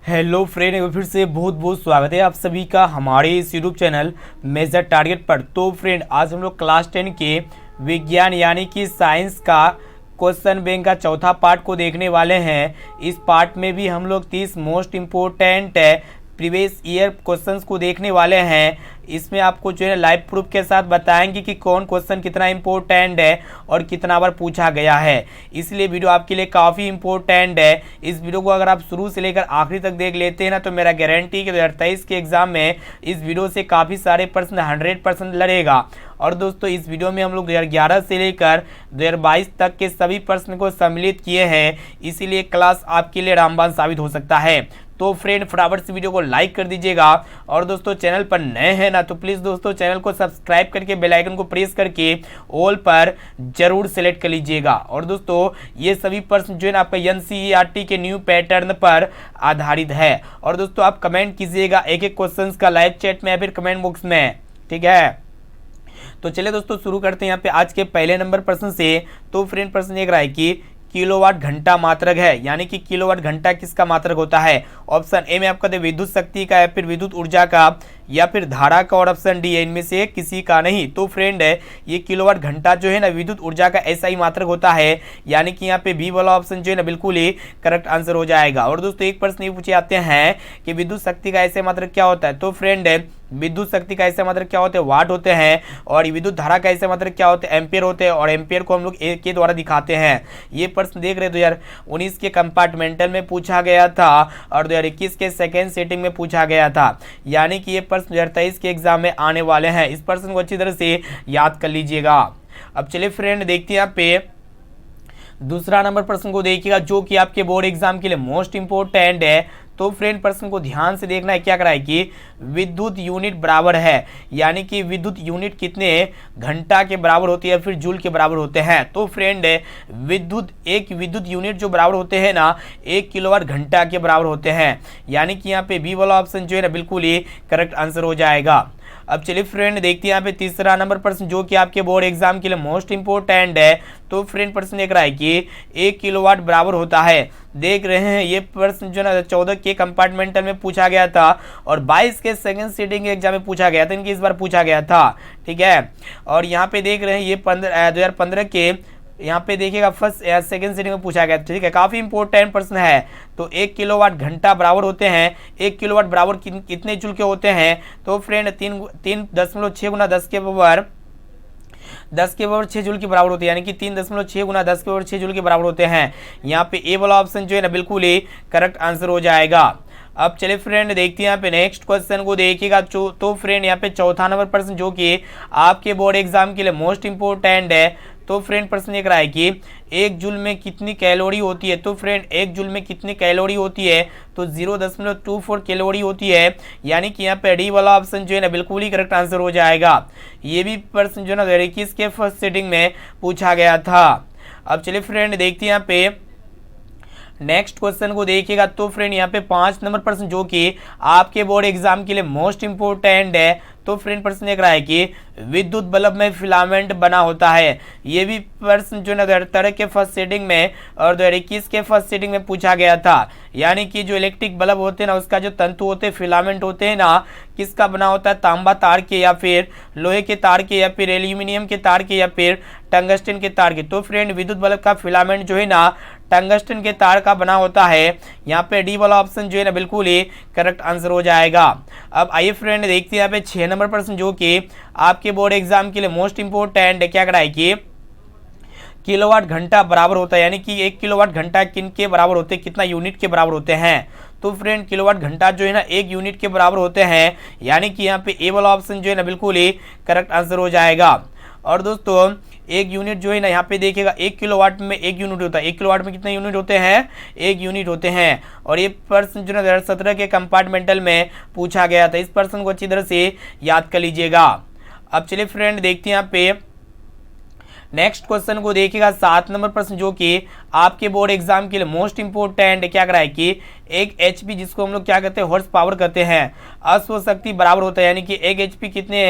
Hello friend, एक बार फिर से बहुत बहुत स्वागत है आप सभी का हमारे इस यूट्यूब चैनल मेजर टारगेट पर। तो फ्रेंड, आज हम लोग क्लास 10 के विज्ञान यानी कि साइंस का क्वेश्चन बैंक का चौथा पार्ट को देखने वाले हैं। इस पार्ट में भी हम लोग 30 most important previous year questions को देखने वाले हैं। इसमें आपको जो है लाइव प्रूफ के साथ बताएंगे कि कौन क्वेश्चन कितना इम्पोर्टेंट है और कितना बार पूछा गया है। इसलिए वीडियो आपके लिए काफ़ी इम्पोर्टेंट है। इस वीडियो को अगर आप शुरू से लेकर आखिरी तक देख लेते हैं ना, तो मेरा गारंटी कि 2023 के एग्जाम में इस वीडियो से काफ़ी सारे प्रश्न 100% लड़ेगा। और दोस्तों, इस वीडियो में हम लोग 2011 से लेकर 2022 तक के सभी प्रश्न को सम्मिलित किए हैं। इसीलिए क्लास आपके लिए रामबाण साबित हो सकता है। तो फ्रेंड, फटाफट से वीडियो को लाइक कर दीजिएगा। और दोस्तों, चैनल पर नए हैं ना, तो प्लीज़ दोस्तों चैनल को सब्सक्राइब करके बेल आइकन को प्रेस करके ऑल पर जरूर सेलेक्ट कर लीजिएगा। और दोस्तों, ये सभी प्रश्न जो है ना आपका एनसीईआरटी के न्यू पैटर्न पर आधारित है। और दोस्तों, आप कमेंट कीजिएगा एक एक क्वेश्चन का लाइव चैट में या फिर कमेंट बॉक्स में, ठीक है। तो चलिए दोस्तों, शुरू करते हैं यहाँ पे आज के पहले नंबर प्रश्न से। तो फ्रेंड, प्रश्न एक रहा है कि किलोवाट घंटा मात्रक है, यानी कि किलोवाट घंटा किसका मात्रक होता है। ऑप्शन ए में आपका दे विद्युत शक्ति का, या फिर विद्युत ऊर्जा का, या फिर धारा का, और ऑप्शन डी है इनमें से किसी का नहीं। तो फ्रेंड, ये किलोवाट घंटा जो है ना विद्युत ऊर्जा का ऐसा ही मात्रक होता है, यानी कि यहाँ पे बी वाला ऑप्शन जो है ना बिल्कुल ही करेक्ट आंसर हो जाएगा। और दोस्तों, एक प्रश्न ये पूछे जाते हैं कि विद्युत शक्ति का ऐसे मात्रक क्या होता है। तो फ्रेंड, विद्युत शक्ति का ऐसे मात्रक क्या होते हैं, वाट होते हैं। और विद्युत धारा का ऐसे मात्रक क्या होते हैं, एम्पियर होते हैं। और एम्पियर को हम लोग ए के द्वारा दिखाते हैं। ये प्रश्न देख रहे 2019 के कंपार्टमेंटल में पूछा गया था और 2021 के सेकेंड सेटिंग में पूछा गया था, यानी कि ये प्रश्न 2023 के एग्जाम में आने वाले हैं। इस प्रश्न को अच्छी तरह से याद कर लीजिएगा। अब चलिए फ्रेंड, देखते हैं यहाँ पे दूसरा नंबर प्रश्न को देखिएगा, जो कि आपके बोर्ड एग्जाम के लिए मोस्ट इंपोर्टेंट है। तो फ्रेंड, प्रश्न को ध्यान से देखना है। क्या करा है कि विद्युत यूनिट बराबर है, यानी कि विद्युत यूनिट कितने घंटा के बराबर होती है, फिर जूल के बराबर होते हैं। तो फ्रेंड, एक विद्युत यूनिट जो बराबर होते हैं ना 1 किलोवाट घंटा के बराबर होते हैं, यानी कि यहाँ पे बी वाला ऑप्शन जो है ना बिल्कुल ही करेक्ट आंसर हो जाएगा। अब चलिए फ्रेंड, देखते हैं यहाँ पे तीसरा नंबर प्रश्न, जो कि आपके बोर्ड एग्जाम के लिए मोस्ट इंपोर्टेंट है। तो फ्रेंड, प्रश्न देख रहा है कि 1 किलोवाट बराबर होता है। देख रहे हैं ये प्रश्न जो ना 14 के कंपार्टमेंटल में पूछा गया था और 22 के सेकंड सीटिंग के एग्जाम में पूछा गया था। इनकी इस बार पूछा गया था, ठीक है। और यहाँ पे देख रहे हैं ये 2015 के यहाँ पे देखिएगा फर्स्ट या सेकंड सीटिंग में पूछा गया, ठीक है। काफ़ी इंपॉर्टेंट प्रश्न है। तो 1 किलोवाट घंटा बराबर होते हैं, 1 किलोवाट बराबर कितने जूल के होते हैं। तो फ्रेंड, 3.6 गुना 10 के पावर 6 जूल के बराबर होते हैं, यानी कि 3.6 गुना 10 के पावर 6 जूल के बराबर होते हैं। यहाँ पे ए वाला ऑप्शन जो है ना बिल्कुल ही करेक्ट आंसर हो जाएगा। अब चलिए फ्रेंड, देखते हैं यहाँ पे नेक्स्ट क्वेश्चन को देखिएगा। तो फ्रेंड, यहाँ पे चौथा नंबर प्रश्न, जो कि आपके बोर्ड एग्जाम के लिए मोस्ट इंपोर्टेंट है। तो फ्रेंड, प्रश्न एक रहा है कि 1 जूल में कितनी कैलोरी होती है। तो फ्रेंड, 1 जूल में कितनी कैलोरी होती है। तो 0.24 कैलोरी होती है, यानी कि यहाँ पे डी वाला ऑप्शन जो है ना बिल्कुल ही करेक्ट आंसर हो जाएगा। ये भी प्रश्न जो है ना 2021 के फर्स्ट सेटिंग में पूछा गया था। अब चलिए फ्रेंड, देखते हैं यहाँ पे नेक्स्ट क्वेश्चन को देखिएगा। तो फ्रेंड, यहाँ पे 5 नंबर प्रश्न, जो कि आपके बोर्ड एग्जाम के लिए मोस्ट इंपोर्टेंट है। तो फ्रेंड, प्रश्न देख रहा है कि विद्युत बल्ब में फिलामेंट बना होता है। ये भी प्रश्न जो ना 2013 के फर्स्ट सेटिंग में और 2021 के फर्स्ट सेटिंग में पूछा गया था, यानी कि जो इलेक्ट्रिक बल्ब होते हैं ना उसका जो तंतु होते हैं, फिलामेंट होते हैं ना, किसका बना होता है, तांबा तार के, या फिर लोहे के तार के, या फिर एल्यूमिनियम के तार के, या फिर टंगस्टन के तार के। तो फ्रेंड, विद्युत बल्ब का फिलामेंट जो है ना टंगस्टन के तार का बना होता है। यहाँ पे डी वाला ऑप्शन जो है ना बिल्कुल ही करेक्ट आंसर हो जाएगा। अब आइए फ्रेंड, देखते हैं यहाँ पे 6 नंबर प्रश्न, जो कि आपके बोर्ड एग्जाम के लिए मोस्ट इंपोर्टेंट है। क्या करा है कि किलोवाट घंटा बराबर होता है, यानी कि 1 किलोवाट घंटा किन के बराबर होते हैं, कितना यूनिट के बराबर होते हैं। तो फ्रेंड, किलोवाट घंटा जो है ना 1 यूनिट के बराबर होते हैं, यानी कि यहाँ पे ए वाला ऑप्शन जो है ना बिल्कुल ही करेक्ट आंसर हो जाएगा। और दोस्तों, 1 यूनिट जो है ना यहाँ पे देखिएगा 1 किलोवाट में 1 यूनिट होता है। 1 किलोवाट में कितने यूनिट होते हैं, 1 यूनिट होते हैं। और ये प्रश्न जो ना 2017 के कंपार्टमेंटल में पूछा गया था। इस प्रश्न को अच्छी तरह से याद कर लीजिएगा। अब चलिए फ्रेंड, देखते हैं यहाँ पे नेक्स्ट क्वेश्चन को देखिएगा 7 नंबर प्रश्न जो कि आपके बोर्ड एग्जाम के लिए मोस्ट इंपोर्टेंट क्या कराए कि एक एचपी जिसको हम लोग क्या कहते हैं हॉर्स पावर कहते हैं अश्व शक्ति बराबर होता है, यानी कि एक एचपी कितने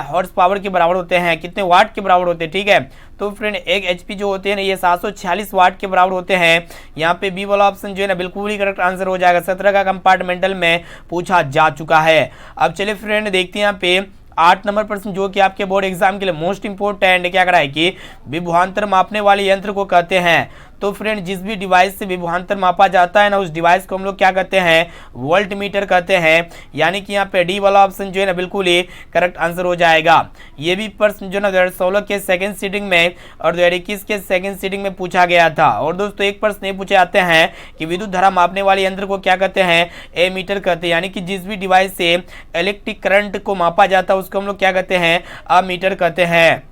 हॉर्स पावर के बराबर होते हैं, कितने वाट के बराबर होते हैं। ठीक है, तो फ्रेंड एक एचपी जो होते हैं ना ये 746 वाट के बराबर होते हैं। यहाँ पे बी वाला ऑप्शन जो है ना बिल्कुल ही करेक्ट आंसर हो जाएगा। 17 का कंपार्टमेंटल में पूछा जा चुका है। अब चलिए फ्रेंड देखते हैं यहाँ पे 8 नंबर प्रश्न जो कि आपके बोर्ड एग्जाम के लिए मोस्ट इंपोर्टेंट क्या कराए कि विभवांतर मापने वाले यंत्र को कहते हैं। तो फ्रेंड जिस भी डिवाइस से विभवांतर मापा जाता है ना उस डिवाइस को हम लोग क्या कहते हैं वोल्ट मीटर कहते हैं, यानी कि यहाँ पे डी वाला ऑप्शन जो है ना बिल्कुल ही करेक्ट आंसर हो जाएगा। ये भी प्रश्न जो ना 2016 के सेकंड सीटिंग में और 2021 के सेकंड सीटिंग में पूछा गया था। और दोस्तों एक प्रश्न ये पूछे जाते हैं कि विद्युत धारा मापने वाले यंत्र को क्या कहते हैं ए मीटर कहते हैं, यानी कि जिस भी डिवाइस से इलेक्ट्रिक करंट को मापा जाता है उसको हम लोग क्या कहते हैं अ मीटर कहते हैं।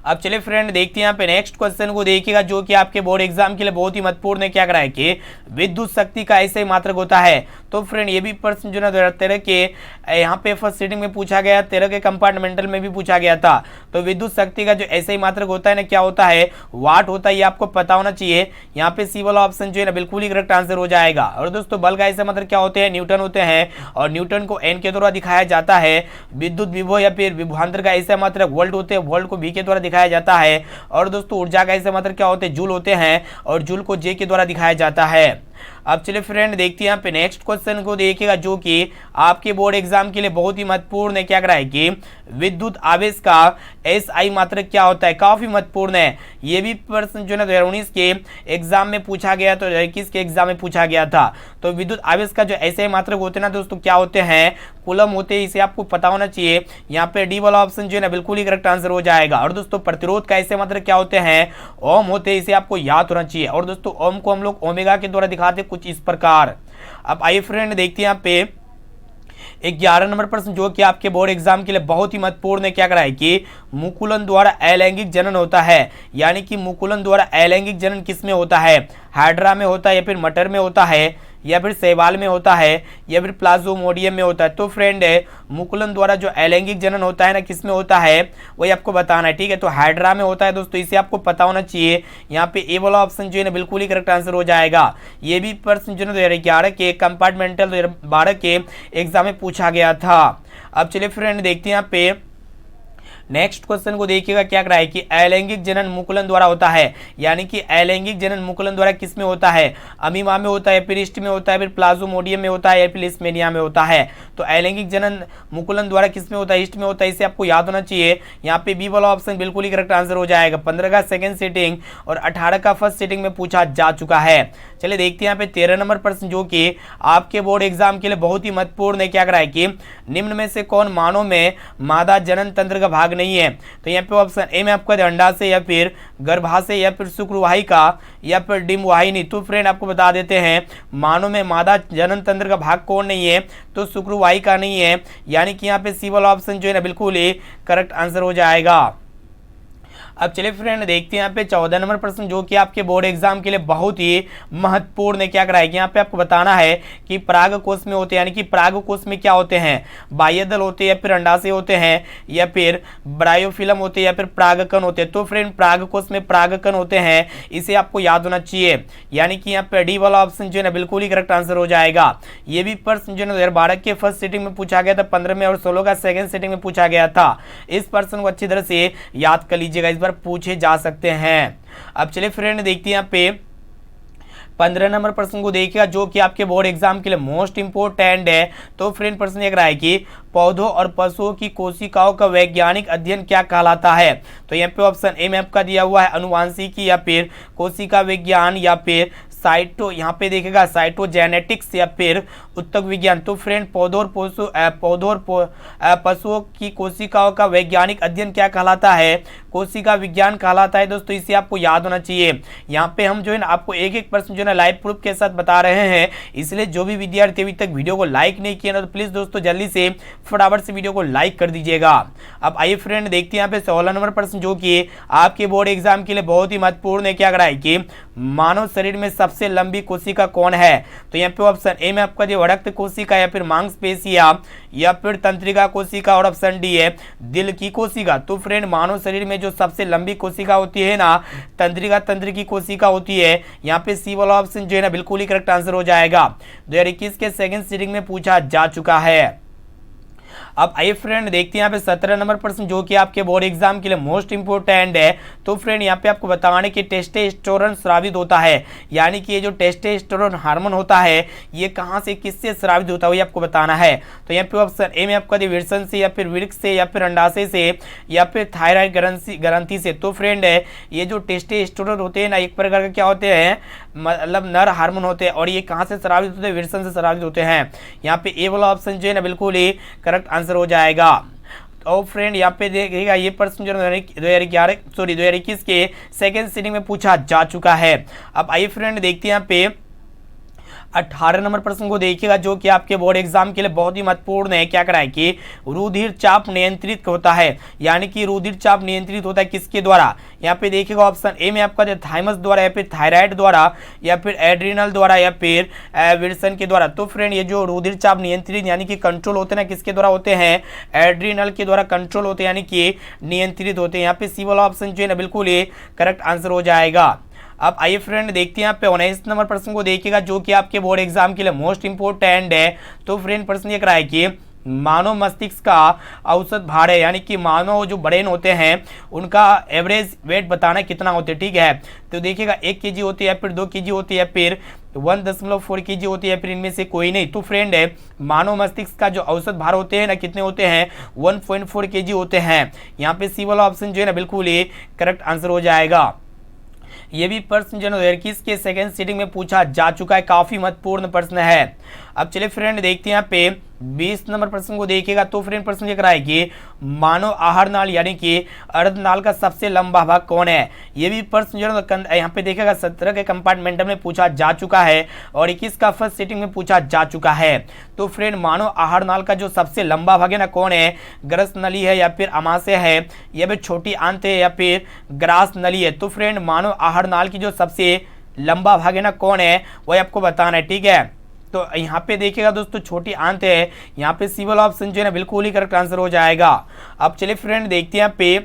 अब चलिए फ्रेंड देखते हैं यहाँ पे नेक्स्ट क्वेश्चन को देखिएगा जो कि आपके बोर्ड एग्जाम के लिए बहुत ही महत्वपूर्ण है। क्या कराए कि विद्युत शक्ति का ऐसे मात्रक होता है। तो फ्रेंड ये भी प्रश्न जो ना 2013 के यहाँ पे फर्स्ट सीटिंग में पूछा गया, 13 के कंपार्टमेंटल में भी पूछा गया था। तो विद्युत शक्ति का जो ऐसे ही मात्रक होता है ना क्या होता है वाट होता है, ये आपको पता होना चाहिए। यहाँ पे सी वाला ऑप्शन जो है ना बिल्कुल ही करेक्ट आंसर हो जाएगा। और दोस्तों बल का ऐसे मात्रक क्या होते हैं न्यूटन होते हैं और न्यूटन को एन के द्वारा दिखाया जाता है। विद्युत विभव या फिर विभवांतर का ऐसा मात्रक वोल्ट होते हैं, वोल्ट को वी के द्वारा दिखाया जाता है। और दोस्तों ऊर्जा का ऐसा मात्रक क्या होते हैं जूल होते हैं और जूल को जे के द्वारा दिखाया जाता है। अब चलिए फ्रेंड देखते हैं यहाँ पे नेक्स्ट क्वेश्चन को देखिएगा जो कि आपके बोर्ड एग्जाम के लिए बहुत ही महत्वपूर्ण है। क्या कराए कि विद्युत आवेश का एसआई मात्रक क्या होता है, काफी महत्वपूर्ण है। ये भी प्रश्न जो है 2019 के एग्जाम में पूछा गया, तो 2021 के एग्जाम में पूछा गया था। तो विद्युत आवेश का जो एसआई मात्रक होते हैं ना दोस्तों क्या होते हैं कूलम होते हैं, इसे आपको पता होना चाहिए। यहाँ पे डी वाला ऑप्शन जो है ना बिल्कुल ही करेक्ट आंसर हो जाएगा। और दोस्तों प्रतिरोध का ऐसे मात्रक क्या होते हैं ओम होते हैं, इसे आपको याद होना चाहिए। और दोस्तों ओम को हम लोग ओमेगा के द्वारा दिखाते कुछ इस प्रकार। अब आइए फ्रेंड देखते हैं यहाँ पे 11 नंबर प्रश्न जो कि आपके बोर्ड एग्जाम के लिए बहुत ही महत्वपूर्ण है। क्या कराए कि मुकुलन द्वारा अलैंगिक जनन होता है, यानी कि मुकुलन द्वारा अलैंगिक जनन किस में होता है, हाइड्रा में होता है या फिर मटर में होता है या फिर शैवाल में होता है या फिर प्लाज्मोडियम में होता है। तो फ्रेंड मुकुलन द्वारा जो अलैंगिक जनन होता है ना किस में होता है वही आपको बताना है। ठीक है, तो हाइड्रा में होता है दोस्तों, इसे आपको पता होना चाहिए। यहाँ पे ए वाला ऑप्शन जो है ना बिल्कुल ही करेक्ट आंसर हो जाएगा। ये भी प्रश्न जो है 2011 के कंपार्टमेंटल 2012 के एग्जाम में पूछा गया था। अब चलिए फ्रेंड देखते हैं यहाँ पे नेक्स्ट क्वेश्चन को देखिएगा। क्या कराए कि अलैंगिक जनन मुकुलन द्वारा होता है, यानी कि अलैंगिक जनन मुकुलन द्वारा किस में होता है अमीमा में होता है, फिर ईस्ट में होता है, फिर प्लाज्मोडियम में होता है या फिर लिस्मेनिया में होता है। तो अलैंगिक जनन मुकुलन द्वारा किस में होता है ईस्ट में होता है, इसे आपको याद होना चाहिए। यहाँ पे बी वाला ऑप्शन बिल्कुल ही करेक्ट आंसर हो जाएगा। 15 का सेकंड सीटिंग और 18 का फर्स्ट सीटिंग में पूछा जा चुका है। चलिए देखते हैं यहाँ पे 13 नंबर प्रश्न जो कि आपके बोर्ड एग्जाम के लिए बहुत ही महत्वपूर्ण है। क्या कराए कि निम्न में से कौन मानव में मादा जनन तंत्र का भाग नहीं है। तो यहाँ पे ऑप्शन ए में आपका अंडाशय या फिर गर्भाशय या फिर शुक्रवाहिका या फिर डिम्बवाहिनी। तो फ्रेंड आपको बता देते हैं मानव में मादा जनन तंत्र का भाग कौन नहीं है, तो शुक्रवाहिका नहीं है, यानी कि यहाँ पे सी वाला ऑप्शन जो है ना बिल्कुल ही करेक्ट आंसर हो जाएगा। अब चलिए फ्रेंड देखते हैं यहाँ पे 14 नंबर प्रश्न जो कि आपके बोर्ड एग्जाम के लिए बहुत ही महत्वपूर्ण है। क्या कराएगी यहाँ पे आपको बताना है कि पराग कोष में होते हैं, यानी कि पराग कोष में क्या होते हैं बाह्यदल होते हैं या फिर अंडाशय होते हैं या फिर ब्रायोफिलम होते हैं या फिर परागकण होते हैं। तो फ्रेंड पराग कोष में परागकण होते हैं, इसे आपको याद होना चाहिए। यानी कि यहाँ पे डी वाला ऑप्शन जो है ना बिल्कुल ही करेक्ट आंसर हो जाएगा। ये भी प्रश्न जो है 2012 के फर्स्ट सीटिंग में पूछा गया था, 15 में और 16 का सेकंड सीटिंग में पूछा गया था। इस प्रश्न को अच्छी तरह से याद कर लीजिएगा, इस बार पूछे जा सकते हैं। अब चलिए फ्रेंड देखते हैं यहाँ पे 15 नंबर प्रश्न को देखिएगा जो कि आपके बोर्ड एग्जाम के लिए मोस्ट इंपोर्टेंट है। तो फ्रेंड प्रश्न देख रहा है कि पौधों और पशुओं की कोशिकाओं का वैज्ञानिक अध्ययन क्या कहलाता है। तो यहाँ पे ऑप्शन ए में आपका दिया हुआ है अनुवांशिकी या फिर कोशिका विज्ञान या फिर साइटो, यहाँ पे देखेगा साइटोजेनेटिक्स या फिर उत्तक विज्ञान। तो फ्रेंड पौधों और पशुओं की कोशिकाओं का वैज्ञानिक अध्ययन क्या कहलाता है, कोशिका विज्ञान कहलाता है दोस्तों, इसे आपको याद होना चाहिए। यहाँ पे हम जो है ना आपको एक एक प्रश्न जो है ना लाइव प्रूफ के साथ बता रहे हैं, इसलिए जो भी विद्यार्थी अभी तक वीडियो को लाइक नहीं किया ना तो प्लीज दोस्तों जल्दी से फटाफट से वीडियो को लाइक कर दीजिएगा। अब आइए फ्रेंड देखते हैं यहाँ पे 16 नंबर प्रश्न जो कि आपके बोर्ड एग्जाम के लिए बहुत ही महत्वपूर्ण है। क्या कराए कि मानव शरीर में सबसे लंबी कोशिका कौन है? तो यहाँ पे ऑप्शन ए में आपका जो रक्त कोशिका या फिर मांसपेशियां या फिर तंत्रिका कोशिका और ऑप्शन डी है दिल की कोशिका। तो फ्रेंड मानव शरीर में जो सबसे लंबी कोशिका होती है ना तंत्रिका तंत्र की कोशिका होती है। यहाँ पे सी वाला ऑप्शन जो है ना बिल्कुल ही करेक्ट आंसर हो जाएगा। 2021 के सेकंड सीटिंग में पूछा जा चुका है। अब आइए फ्रेंड देखते हैं यहाँ पे 17 नंबर प्रश्न जो कि आपके बोर्ड एग्जाम के लिए मोस्ट इंपोर्टेंट है। तो फ्रेंड यहाँ पे आपको बताने कि टेस्टोस्टेरोन स्रावित होता है, यानी कि ये जो टेस्टोस्टेरोन हार्मोन होता है ये कहाँ से किससे स्रावित होता है ये आपको बताना है। तो यहाँ पे ऑप्शन ए में आपका विरसन से या फिर वृक्क से या फिर अंडाशय से या फिर थायराइड ग्रंथि से। तो फ्रेंड ये जो टेस्टोस्टेरोन होते हैं ना एक प्रकार के क्या होते हैं मतलब नर हार्मोन होते हैं और ये कहाँ से स्रावित होते हैं? विरसन से स्रावित होते हैं। यहाँ पे ए वाला ऑप्शन जो है ना बिल्कुल ही करेक्ट आंसर हो जाएगा। तो फ्रेंड यहाँ पे देखिएगा ये प्रश्न जो 2021 के सेकंड सीटिंग में पूछा जा चुका है। अब आइए फ्रेंड देखते हैं यहाँ पे 18 नंबर प्रश्न को देखिएगा जो कि आपके बोर्ड एग्जाम के लिए बहुत ही महत्वपूर्ण है। क्या कराए कि रुधिर चाप नियंत्रित होता है, यानी कि रुधिर चाप नियंत्रित होता है किसके द्वारा? यहाँ पे देखिएगा ऑप्शन ए में आपका जो थाइमस द्वारा या फिर थायराइड द्वारा या फिर एड्रिनल द्वारा या फिर विल्सन के द्वारा। तो फ्रेंड ये जो रुधिर चाप नियंत्रित यानी कि कंट्रोल होते हैं ना किसके द्वारा होते हैं? एड्रिनल के द्वारा कंट्रोल होते हैं यानी कि नियंत्रित होते हैं। यहाँ पे सी वाला ऑप्शन जो है ना बिल्कुल ही करेक्ट आंसर हो जाएगा। अब आइए फ्रेंड देखते हैं यहाँ पे 19 नंबर प्रश्न को देखिएगा जो कि आपके बोर्ड एग्जाम के लिए मोस्ट इंपोर्टेंट है। तो फ्रेंड प्रश्न ये कराए कि मानव मस्तिष्क का औसत भार है, यानी कि मानव जो ब्रेन होते हैं उनका एवरेज वेट बताना कितना होते हैं। ठीक है, तो देखिएगा 1 kg होती है या फिर 2 kg होती है या फिर 1.4 kg होती है या फिर इनमें से कोई नहीं। तो फ्रेंड है मानव मस्तिष्क का जो औसत भार होते हैं ना कितने होते हैं? 1.4 kg होते हैं। यहाँ पे सी वाला ऑप्शन जो है ना बिल्कुल ही करेक्ट आंसर हो जाएगा। ये भी प्रश्न जो 2021 के सेकंड सीटिंग में पूछा जा चुका है, काफी महत्वपूर्ण प्रश्न है। अब चलिए फ्रेंड देखते हैं यहाँ पे 20 नंबर प्रश्न को देखिएगा। तो फ्रेंड प्रश्न ये कराए कि मानव आहार नाल यानी कि अर्धनाल का सबसे लंबा भाग कौन है? ये भी प्रश्न जो यहाँ पे देखिएगा 17 के कंपार्टमेंटल में पूछा जा चुका है और 21 का फर्स्ट सीटिंग में पूछा जा चुका है। तो फ्रेंड मानव आहार नाल का जो सबसे लंबा भाग है ना कौन है? ग्रस नली है या फिर अमाशय है या फिर छोटी आंत है या फिर ग्रास नली है। तो फ्रेंड मानव आहार नाल की जो सबसे लंबा भाग है ना कौन है वही आपको बताना है। ठीक है, तो यहाँ पे देखिएगा दोस्तों छोटी आंत है। यहाँ पे सी वाला ऑप्शन जो है ना बिल्कुल ही करेक्ट आंसर हो जाएगा। अब चलिए फ्रेंड देखते हैं यहाँ पे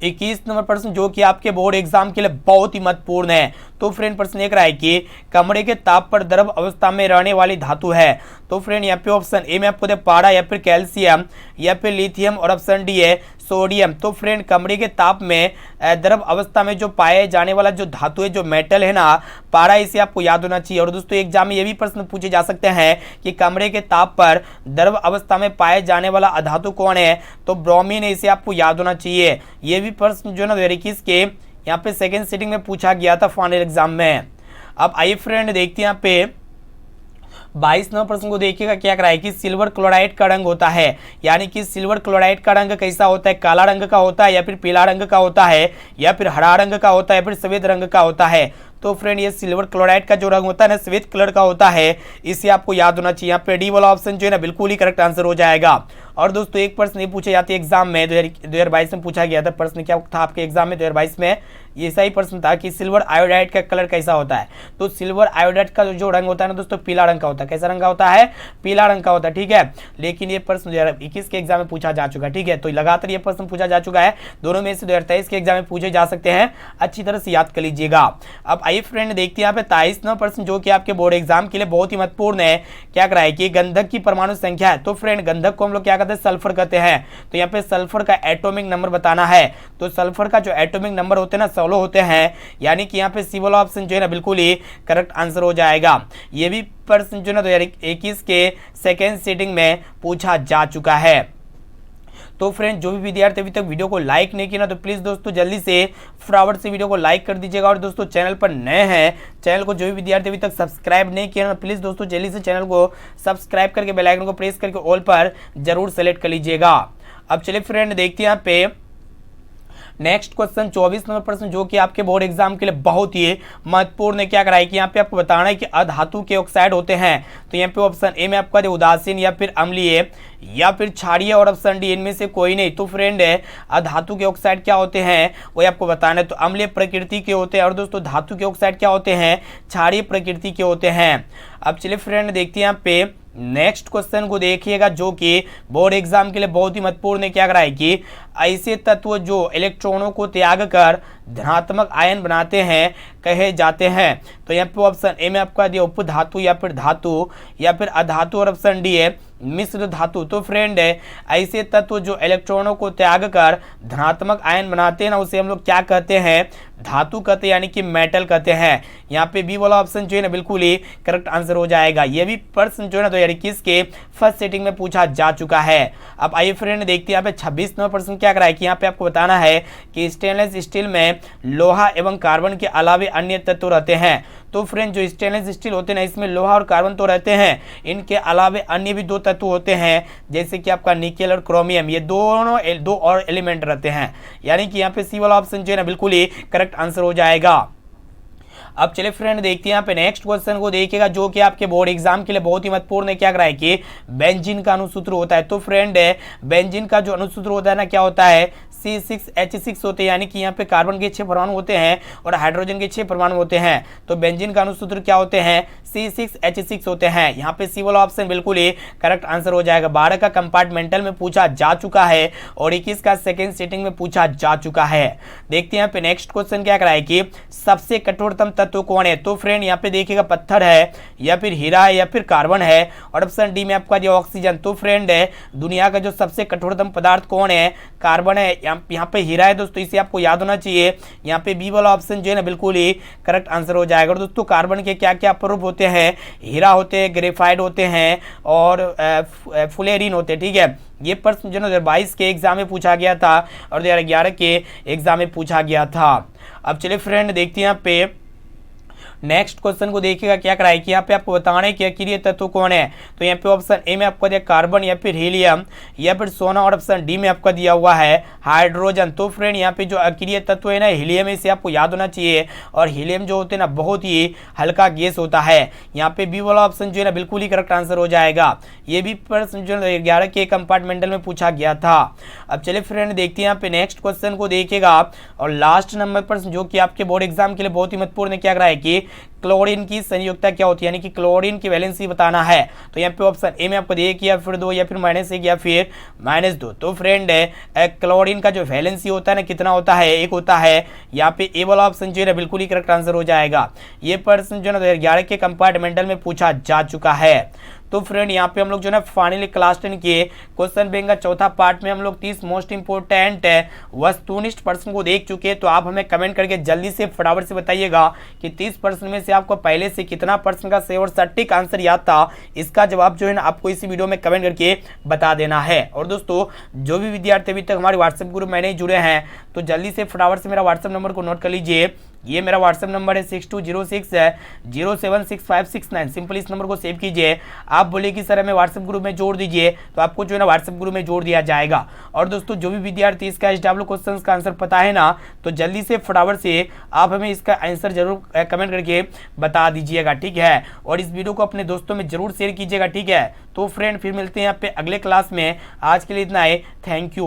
21 नंबर प्रश्न जो कि आपके बोर्ड एग्जाम के लिए बहुत ही महत्वपूर्ण है। तो फ्रेंड प्रश्न एक रहा है कि कमरे के ताप पर द्रव अवस्था में रहने वाली धातु है। तो फ्रेंड यहाँ पे ऑप्शन ए में आपको दे पारा या फिर कैल्शियम या फिर लिथियम और ऑप्शन डी है सोडियम। तो फ्रेंड कमरे के ताप में द्रव अवस्था में जो पाए जाने वाला जो धातु है जो मेटल है ना पारा, इसे आपको याद होना चाहिए। और दोस्तों एग्जाम में ये भी प्रश्न पूछे जा सकते हैं कि कमरे के ताप पर द्रव अवस्था में पाए जाने वाला अधातु कौन है? तो ब्रोमीन है, इसे आपको याद होना चाहिए। ये भी प्रश्न जो ना 2021 के यहाँ पे सेकेंड सीटिंग में पूछा गया था फाइनल एग्जाम में। अब आइए फ्रेंड देखते हैं यहाँ पे 22 नंबर प्रश्न को देखिएगा। क्या कराए कि सिल्वर क्लोराइड का रंग होता है, यानी कि सिल्वर क्लोराइड का रंग कैसा होता है? काला रंग का होता है या फिर पीला रंग का होता है या फिर हरा रंग का होता है या फिर सफेद रंग का होता है? तो फ्रेंड ये सिल्वर क्लोराइड का जो रंग होता है ना सफेद कलर का होता है, इसे आपको याद होना चाहिए। यहाँ पे डी वाला ऑप्शन जो है ना बिल्कुल ही करेक्ट आंसर हो जाएगा। और दोस्तों एक प्रश्न ये पूछे जाते एग्जाम में 2022 में पूछा गया था। प्रश्न क्या था आपके एग्जाम में 2022 में? ये सही प्रश्न था कि सिल्वर आयोडाइड का कलर कैसा होता है? तो सिल्वर आयोडाइड का जो रंग होता है ना दोस्तों पीला रंग का होता है। कैसा रंग का होता है? पीला रंग का होता है। ठीक है, लेकिन ये प्रश्न 2021 के एग्जाम में पूछा जा चुका है। ठीक है, तो लगातार ये प्रश्न पूछा जा चुका है। दोनों में से 2023 के एग्जाम में पूछे जा सकते हैं, अच्छी तरह से याद कर लीजिएगा। अब आइए फ्रेंड देखते हैं यहाँ पे 23 नंबर प्रश्न जो कि आपके बोर्ड एग्जाम के लिए बहुत ही महत्वपूर्ण है। क्या कराए कि गंधक की परमाणु संख्या है। तो फ्रेंड गंधक को हम लोग क्या कहते हैं? सल्फर कहते हैं। तो यहाँ पे सल्फर का एटॉमिक नंबर बताना है। तो सल्फर का जो एटॉमिक नंबर होते हैं ना 16 होते हैं, यानी कि यहाँ पे सी वाला ऑप्शन जो है ना बिल्कुल ही करेक्ट आंसर हो जाएगा। ये भी प्रश्न जो है ना 2021 के सेकेंड सीटिंग में पूछा जा चुका है। तो फ्रेंड जो भी विद्यार्थी अभी तक वीडियो को लाइक नहीं किया ना तो प्लीज़ दोस्तों जल्दी से फटाफट से वीडियो को लाइक कर दीजिएगा। और दोस्तों चैनल पर नए हैं, चैनल को जो भी विद्यार्थी अभी तक सब्सक्राइब नहीं किया ना प्लीज़ दोस्तों जल्दी से चैनल को सब्सक्राइब करके बेल आइकन को प्रेस करके ऑल पर जरूर सेलेक्ट कर लीजिएगा। अब चलिए फ्रेंड देखते हैं यहाँ पे नेक्स्ट क्वेश्चन 24 नंबर प्रश्न जो कि आपके बोर्ड एग्जाम के लिए बहुत ही महत्वपूर्ण है। क्या कराए कि यहाँ पे आपको बताना है कि अधातु के ऑक्साइड होते हैं। तो यहाँ पे ऑप्शन ए में आपका उदासीन या फिर अम्लीय या फिर क्षारीय और ऑप्शन डी इनमें से कोई नहीं। तो फ्रेंड अधातु के ऑक्साइड क्या होते हैं वो आपको बताना है। तो अम्लीय प्रकृति के होते हैं और दोस्तों धातु के ऑक्साइड क्या होते हैं, क्षारीय प्रकृति के होते हैं। अब चलिए फ्रेंड देखते हैं यहाँ पे नेक्स्ट क्वेश्चन को देखिएगा जो कि बोर्ड एग्जाम के लिए बहुत ही महत्वपूर्ण है। क्या करा है कि ऐसे तत्व जो इलेक्ट्रॉनों को त्याग कर धनात्मक आयन बनाते हैं कहे जाते हैं। तो यहाँ पे ऑप्शन ए में आपका दिया उपधातु या फिर धातु या फिर अधातु और ऑप्शन डी है मिश्र धातु। तो फ्रेंड ऐसे तत्व जो इलेक्ट्रॉनों को त्याग कर धनात्मक आयन बनाते हैं ना उसे हम लोग क्या कहते हैं, धातु कहते हैं यानी कि मेटल कहते हैं। यहाँ पे बी वाला ऑप्शन जो है ना बिल्कुल ही करेक्ट आंसर हो जाएगा। ये भी प्रश्न जो है ना 2021 के फर्स्ट सेटिंग में पूछा जा चुका है। अब आइए फ्रेंड देखते हैं यहाँ पे 26 नंबर प्रश्न क्या कराए कि यहाँ पे आपको बताना है कि स्टेनलेस स्टील में लोहा एवं कार्बन के अलावे अन्य तत्व रहते हैं। तो फ्रेंड जो स्टेनलेस स्टील होते हैं इसमें लोहा और कार्बन तो रहते हैं, इनके अलावे अन्य भी दो तत्व होते हैं जैसे कि आपका निकेल और क्रोमियम, ये दो और एलिमेंट रहते हैं। यानी कि यहाँ पे सी वाला ऑप्शन जो है ना बिल्कुल ही करेक्ट आंसर हो जाएगा। अब चलिए फ्रेंड देखते हैं यहाँ पे नेक्स्ट क्वेश्चन को देखिएगा जो कि आपके बोर्ड एग्जाम के लिए बहुत ही महत्वपूर्ण है। क्या कराए कि बेंजीन का अणुसूत्र होता है। तो फ्रेंड बेंजीन का जो अणुसूत्र होता है ना क्या होता है, C6H6 होते हैं। यानी कि यहाँ पे कार्बन के 6 परमाणु होते हैं और हाइड्रोजन के 6 परमाणु होते हैं। तो बेंजीन का अणुसूत्र क्या होते हैं, C6H6 होते हैं। यहाँ पे सी वाला ऑप्शन बिल्कुल ही करेक्ट आंसर हो जाएगा। 12 का कंपार्टमेंटल में पूछा जा चुका है और 21 का सेकेंड सेटिंग में पूछा जा चुका है। देखते हैं यहाँ पे नेक्स्ट क्वेश्चन क्या कराए कि सबसे कठोरतम तत्व कौन है। तो फ्रेंड यहाँ पे देखिएगा पत्थर है या फिर हीरा है या फिर कार्बन है और ऑप्शन डी में आपका दिया ऑक्सीजन। तो फ्रेंड दुनिया का जो सबसे कठोरतम पदार्थ कौन है, कार्बन है। यहाँ पे हीरा है दोस्तों, इसे आपको याद होना चाहिए। यहाँ पे बी वाला ऑप्शन जो है ना बिल्कुल ही करेक्ट आंसर हो जाएगा। और दोस्तों कार्बन के क्या क्या प्ररूप होते हैं, हीरा होते हैं, ग्रेफाइट होते हैं और फुलेरिन होते हैं। ठीक है, ये प्रश्न जो 2022 के एग्जाम में पूछा गया था और 2011 के एग्जाम में पूछा गया था। अब चलिए फ्रेंड देखते हैं यहाँ पे नेक्स्ट क्वेश्चन को देखिएगा क्या कराए कि यहाँ पे आपको बताना है कि अक्रिय तत्व कौन है। तो यहाँ पे ऑप्शन ए में आपको दिया कार्बन या फिर हीलियम या फिर सोना और ऑप्शन डी में आपका दिया हुआ है हाइड्रोजन। तो फ्रेंड यहाँ पे जो अक्रिय तत्व है ना हीलियम, इसे आपको याद होना चाहिए। और हीलियम जो होते हैं ना बहुत ही हल्का गैस होता है। यहाँ पे बी वाला ऑप्शन जो है ना बिल्कुल ही करेक्ट आंसर हो जाएगा। ये भी प्रश्न जो 11 के कंपार्टमेंटल में पूछा गया था। अब चलिए फ्रेंड देखते हैं यहाँ पे नेक्स्ट क्वेश्चन को देखिएगा और लास्ट नंबर प्रश्न जो कि आपके बोर्ड एग्जाम के लिए बहुत ही महत्वपूर्ण है। क्या कराए कि क्लोरीन की संयुक्तता क्या होती है, यानी कि क्लोरीन की वैलेंसी बताना है। तो यहाँ पे ऑप्शन ए में आपको 1 या फिर 2 या फिर -1 या फिर -2। तो फ्रेंड क्लोरीन का जो वैलेंसी होता है ना कितना होता है, 1 होता है। यहाँ पे ए वाला ऑप्शन जो है बिल्कुल ही करेक्ट आंसर हो जाएगा। ये प्रश्न जो है 2011 के कंपार्टमेंटल में पूछा जा चुका है। तो फ्रेंड यहाँ पे हम लोग जो है फाइनली क्लास 10 के क्वेश्चन बैंक का चौथा पार्ट में हम लोग 30 मोस्ट इंपोर्टेंट वस्तुनिष्ठ प्रश्न को देख चुके हैं। तो आप हमें कमेंट करके जल्दी से फटाफट से बताइएगा कि 30 प्रश्न में से आपको पहले से कितना प्रश्न का सही और सटीक आंसर याद था। इसका जवाब जो है ना आपको इसी वीडियो में कमेंट करके बता देना है। और दोस्तों जो भी विद्यार्थी अभी तक हमारे व्हाट्सएप ग्रुप में नहीं जुड़े हैं तो जल्दी से फटाफट से मेरा व्हाट्सएप नंबर को नोट कर लीजिए। ये मेरा व्हाट्सएप नंबर है 6206076569। सिंपल इस नंबर को सेव कीजिए। आप बोले कि सर हमें व्हाट्सएप ग्रुप में जोड़ दीजिए तो आपको जो है ना व्हाट्सएप ग्रुप में जोड़ दिया जाएगा। और दोस्तों जो भी विद्यार्थी इसका SW क्वेश्चन का आंसर पता है ना तो जल्दी से फटाफट से आप हमें इसका आंसर जरूर कमेंट करके बता दीजिएगा। ठीक है, और इस वीडियो को अपने दोस्तों में जरूर शेयर कीजिएगा। ठीक है, तो फ्रेंड फिर मिलते हैं यहाँ पे अगले क्लास में। आज के लिए इतना है, थैंक यू।